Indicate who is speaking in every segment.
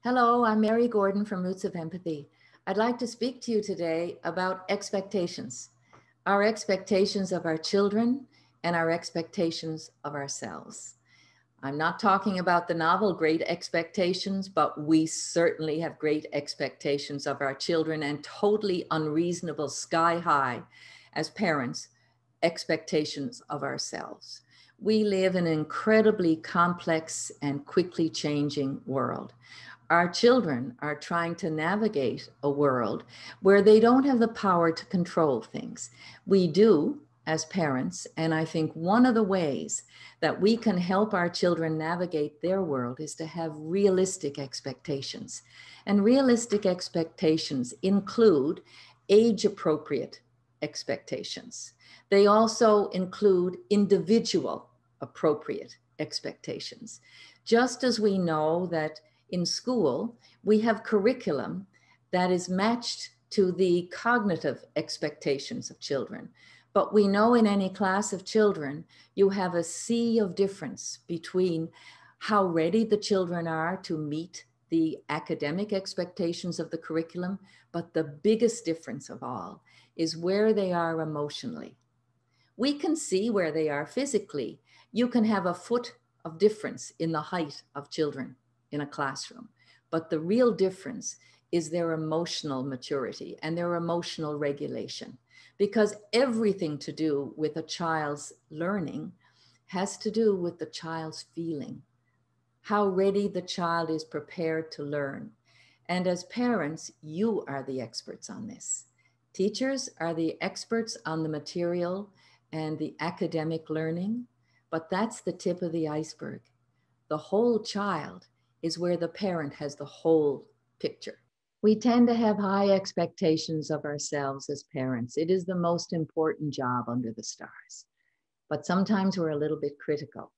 Speaker 1: Hello, I'm Mary Gordon from Roots of Empathy. I'd like to speak to you today about expectations, our expectations of our children and our expectations of ourselves. I'm not talking about the novel Great Expectations, but we certainly have great expectations of our children and totally unreasonable, sky high, as parents, expectations of ourselves. We live in an incredibly complex and quickly changing world. Our children are trying to navigate a world where they don't have the power to control things. We do as parents, and I think one of the ways that we can help our children navigate their world is to have realistic expectations. And realistic expectations include age-appropriate expectations. They also include individual appropriate expectations. Just as we know that in school, we have curriculum that is matched to the cognitive expectations of children. But we know in any class of children, you have a sea of difference between how ready the children are to meet the academic expectations of the curriculum, but the biggest difference of all is where they are emotionally. We can see where they are physically. You can have a foot of difference in the height of children in a classroom. But the real difference is their emotional maturity and their emotional regulation, because everything to do with a child's learning has to do with the child's feeling, how ready the child is prepared to learn. And as parents, you are the experts on this. Teachers are the experts on the material and the academic learning, but that's the tip of the iceberg. The whole child is where the parent has the whole picture. We tend to have high expectations of ourselves as parents. It is the most important job under the stars. But sometimes we're a little bit critical.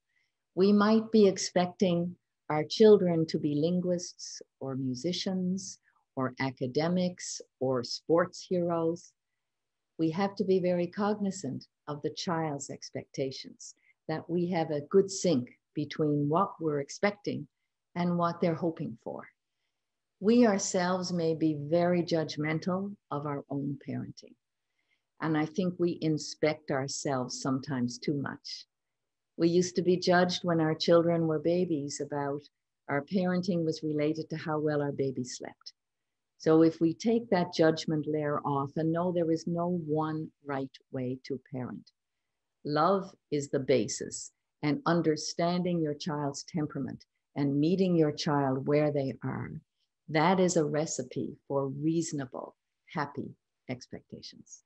Speaker 1: We might be expecting our children to be linguists or musicians or academics or sports heroes. We have to be very cognizant of the child's expectations, that we have a good sync between what we're expecting and what they're hoping for. We ourselves may be very judgmental of our own parenting. And I think we inspect ourselves sometimes too much. We used to be judged when our children were babies about our parenting was related to how well our baby slept. So if we take that judgment layer off and know there is no one right way to parent, love is the basis, and understanding your child's temperament and meeting your child where they are, that is a recipe for reasonable, happy expectations.